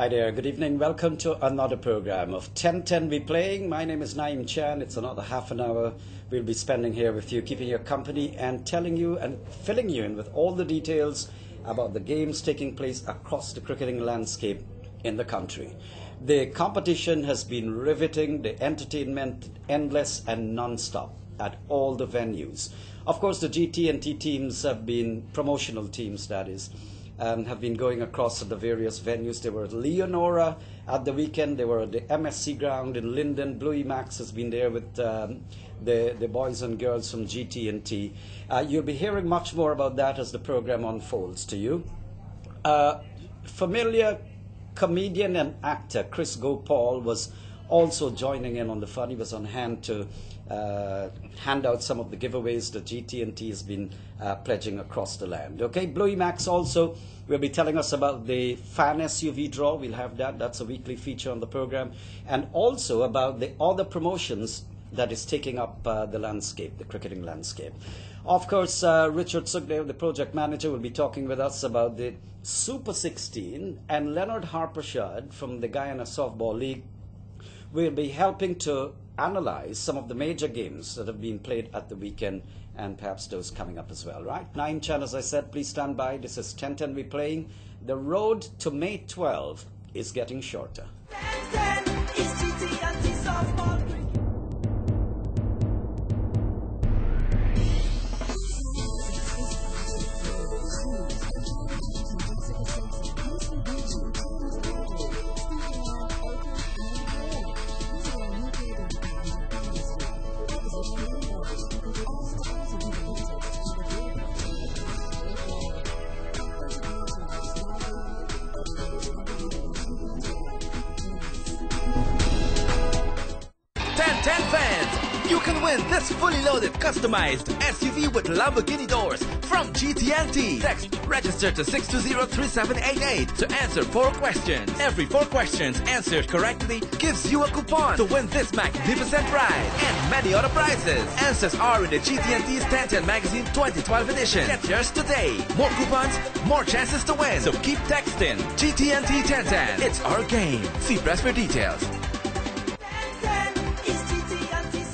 Hi there, good evening. Welcome to another program of 1010 We Playing. My name is Naeem Chan. It's another half an hour we'll be spending here with you, keeping your company and telling you and filling you in with all the details about the games taking place across the cricketing landscape in the country. The competition has been riveting, the entertainment endless and non-stop at all the venues. Of course, the Gt&T teams have been, promotional teams that is, have been going across the various venues. They were at Leonora at the weekend. They were at the MSC ground in Linden. Bluey Max has been there with the boys and girls from Gt&T. You'll be hearing much more about that as the program unfolds to you. Familiar comedian and actor Chris Gopal was also joining in on the fun. He was on hand to hand out some of the giveaways that Gt&T has been pledging across the land. Okay, Bluey Max also will be telling us about the fan SUV draw. We'll have that. That's a weekly feature on the program. And also about the other promotions that is taking up the landscape, the cricketing landscape. Of course, Richard Sugdev, the project manager, will be talking with us about the Super 16, and Leonard Harpershad from the Guyana Softball League will be helping to analyze some of the major games that have been played at the weekend and perhaps those coming up as well, right? Naeem Chan, as I said, please stand by. This is 1010 We Playing. The road to May 12 is getting shorter. 1010 is Gt&T softball. Fans, you can win this fully loaded, customized SUV with Lamborghini doors from Gt&T. Text register to 620-3788 to answer 4 questions. Every 4 questions answered correctly gives you a coupon to win this magnificent ride and many other prizes. Answers are in the Gt&T's 1010 Magazine 2012 edition. Get yours today. More coupons, more chances to win. So keep texting Gt&T 1010. It's our game. See press for details.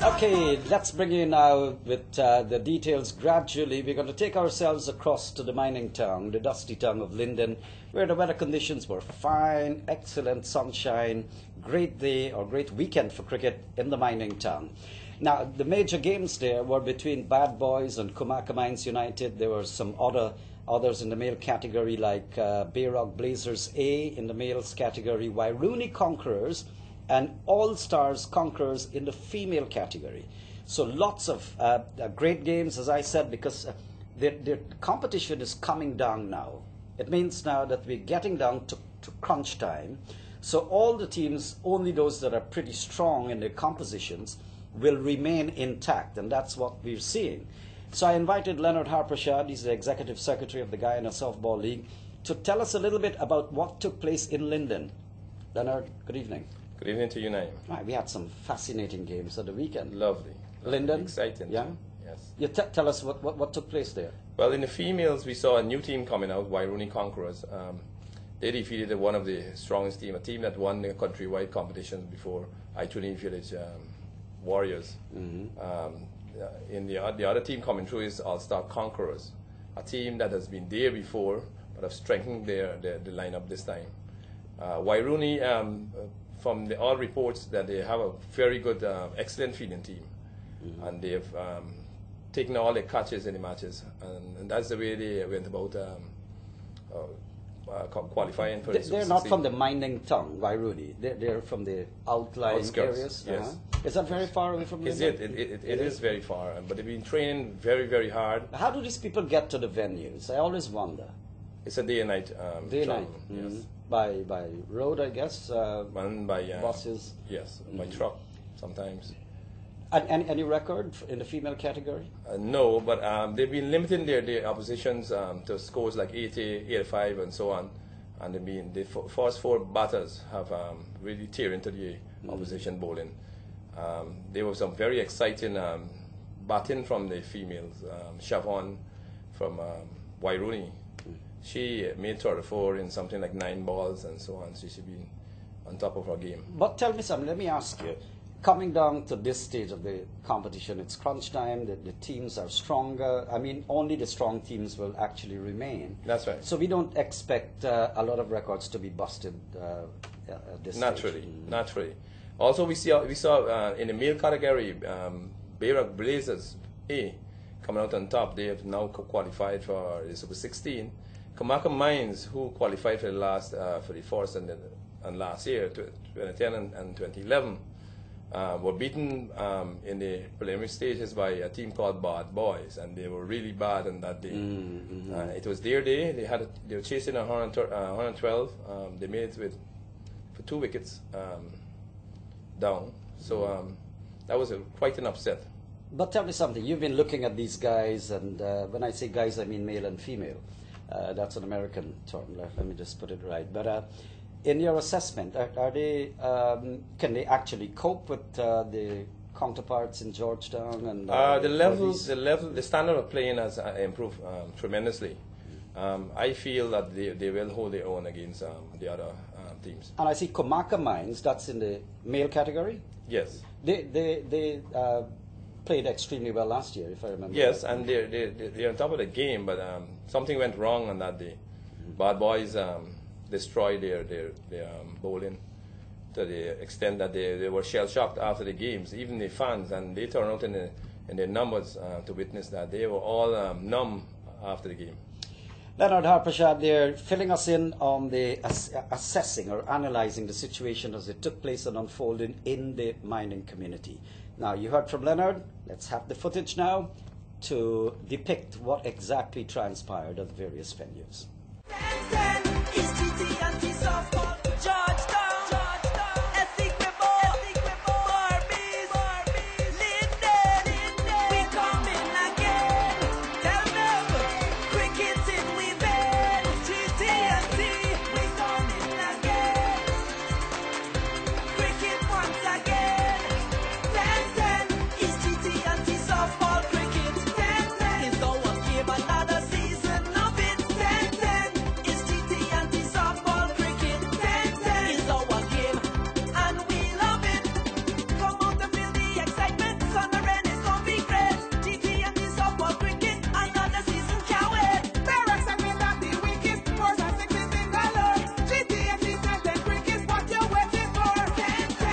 Okay, let's bring you now with the details gradually. We're going to take ourselves across to the mining town, the dusty town of Linden, where the weather conditions were fine, excellent sunshine, great day or great weekend for cricket in the mining town. Now, the major games there were between Bad Boys and Kumaka Mines United. There were some others in the male category like Bayrock Blazers A in the males category, Wairuni Conquerors and All-Stars Conquerors in the female category. So lots of great games, as I said, because the competition is coming down now. It means now that we're getting down to crunch time. So all the teams, only those that are pretty strong in their compositions, will remain intact, and that's what we're seeing. So I invited Leonard Harpershad, he's the Executive Secretary of the Guyana Softball League, to tell us a little bit about what took place in Linden. Leonard, good evening. Good evening to you, Naeem. Right, we had some fascinating games at the weekend. Lovely. Linden? Exciting. Yeah? Too. Yes. You tell us what took place there. Well, in the females, we saw a new team coming out, Wairuni Conquerors. They defeated one of the strongest team, a team that won the countrywide competitions before, Ituni Village Warriors. Mm-hmm. In the other team coming through is All-Star Conquerors, a team that has been there before, but have strengthened the lineup this time. Wairuni, from all reports, that they have a very good, excellent fielding team. Mm-hmm. And they've taken all their catches in the matches, and that's the way they went about qualifying for the Super 16. They're not from the mining town, Wairuni. They're from the outlying outskirts, areas. yes. Is that very far away from Linden? It is very far, but they've been training very, very hard. How do these people get to the venues? I always wonder. It's a day and night day and travel, night. Mm-hmm. Yes. By road, I guess. And by buses. Yes, by truck sometimes. And any record in the female category? No, but they've been limiting their oppositions to scores like 80, 85, and so on. And the first 4 batters have really teared into the opposition bowling. There was some very exciting batting from the females. Chavon from Wairuni She made 34 in something like 9 balls and so on. She should be on top of her game. But tell me something, let me ask you. Coming down to this stage of the competition, it's crunch time, the teams are stronger. I mean, only the strong teams will actually remain. That's right. So we don't expect a lot of records to be busted at this Naturally, stage. naturally. Also, we saw in the male category, Bayrock Blazers A coming out on top. They have now qualified for the Super 16. Kamaka Mines, who qualified for the last for the first and last year, 2010 and 2011, were beaten in the preliminary stages by a team called Bad Boys, and they were really bad on that day. It was their day. They were chasing 112. They made it for 2 wickets down. So that was quite an upset. But tell me something, you've been looking at these guys, and when I say guys, I mean male and female. That's an American term, let me just put it right. But in your assessment, are they, can they actually cope with the counterparts in Georgetown? And the standard of playing has improved tremendously. I feel that they will hold their own against the other teams. And I see Komaka Mines, that's in the male category? Yes. They played extremely well last year, if I remember. Yes, and they're on top of the game, but something went wrong on that day. Bad Boys destroyed their bowling to the extent that they were shell-shocked after the games, even the fans, and they turned out in their numbers to witness that. They were all numb after the game. Leonard Harprashad there, filling us in on the assessing or analysing the situation as it took place and unfolded in the mining community. Now, you heard from Leonard. Let's have the footage now to depict what exactly transpired at the various venues. Is Gt&T softball, Georgetown, Barbies, Linden, we coming again. Tell them, cricketing we been. Gt&T, we coming again. Cricket once again. 10-10 is Gt&T softball cricket. 10-10 is our game, another season of it. 10-10 is Gt&T softball cricket. 10-10 is our game, and we love it. Come out to feel the excitement. Summer rain is gonna be great. Gt&T softball cricket, another season can't wait. Barracks and mill at the wickets, 4s and 6s in color. Gt&T 10-10 cricket's what you're waiting for. 10-10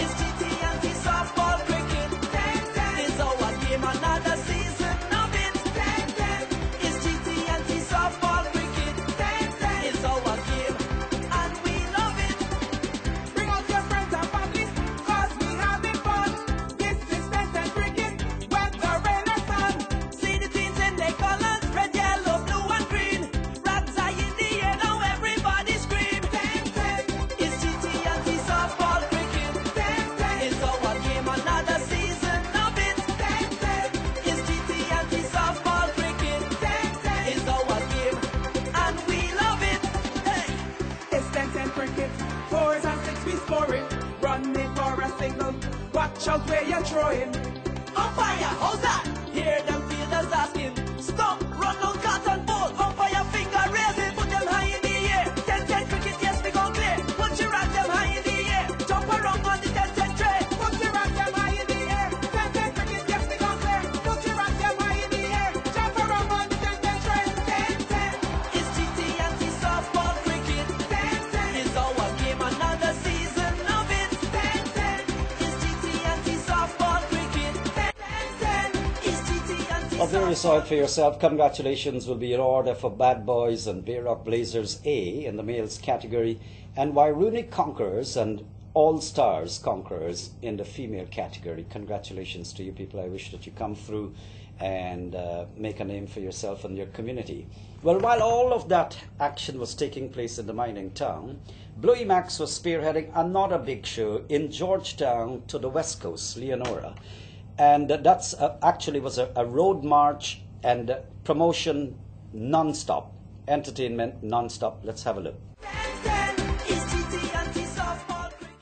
is Gt&T softball cricket. 10-10 is our game, another season of it. 10-10 is Gt&T softball cricket. 10-10 is our game, and we love it. Bring out your friends and families, cause we having fun. This is 10-10 cricket, whether rain or sun. See the teams in their colors, red, yellow, blue, and green. Rats are in the air, now everybody scream. 10-10 is Gt&T softball cricket. 10-10 is our game, another season of it. 10-10 is Gt&T softball cricket. 10-10 is our game, and we love it. Hey. It's 10-10 cricket, 4s and 6 we scoring. Run it for a single, watch out where you're throwing. Umpire, how's that? Hear them fielders asking. Stop, run out, cut and ball. Umpire, finger raising, put them high in the air. 10-10 cricket, yes, we gon' clear. Put your hand them high in the air. Jump around on the 10-10 tray. Put your hands them high in the air. 10-10 cricket, yes we gon' clear. Put your hands them high in the air. Jump around on the 10-10 train. 10-10 is Gt&T softball cricket. 10-10 is our game, another season of it. 10-10 is Gt&T softball cricket. 10-10 is Gt&T Well, there you saw it for yourself. Congratulations will be in order for Bad Boys and Bayrock Blazers A in the males category, and Wairuni Conquerors and All Stars Conquerors in the female category. Congratulations to you people. I wish that you come through and make a name for yourself and your community. Well, while all of that action was taking place in the mining town, Bluey Max was spearheading another big show in Georgetown to the west coast, Leonora. And that's actually was a road march and promotion non-stop, entertainment non-stop. Let's have a look. 10-10 is Gt&T softball cricket.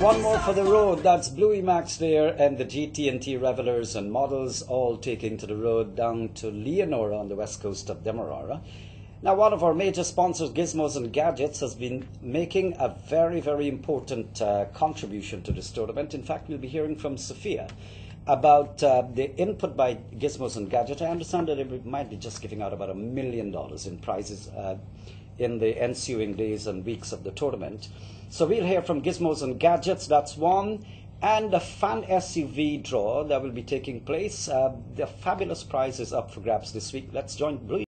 One more for the road. That's Bluey Max there and the GT&T revelers and models all taking to the road down to Leonora on the west coast of Demerara. Now, one of our major sponsors, Gizmos and Gadgets, has been making a very, very important contribution to this tournament. In fact, we'll be hearing from Sophia about the input by Gizmos and Gadgets. I understand that it might be just giving out about $1 million in prizes in the ensuing days and weeks of the tournament. So we'll hear from Gizmos and Gadgets, that's one, and the fan SUV draw that will be taking place. The fabulous prize is up for grabs this week. Let's join Bluey.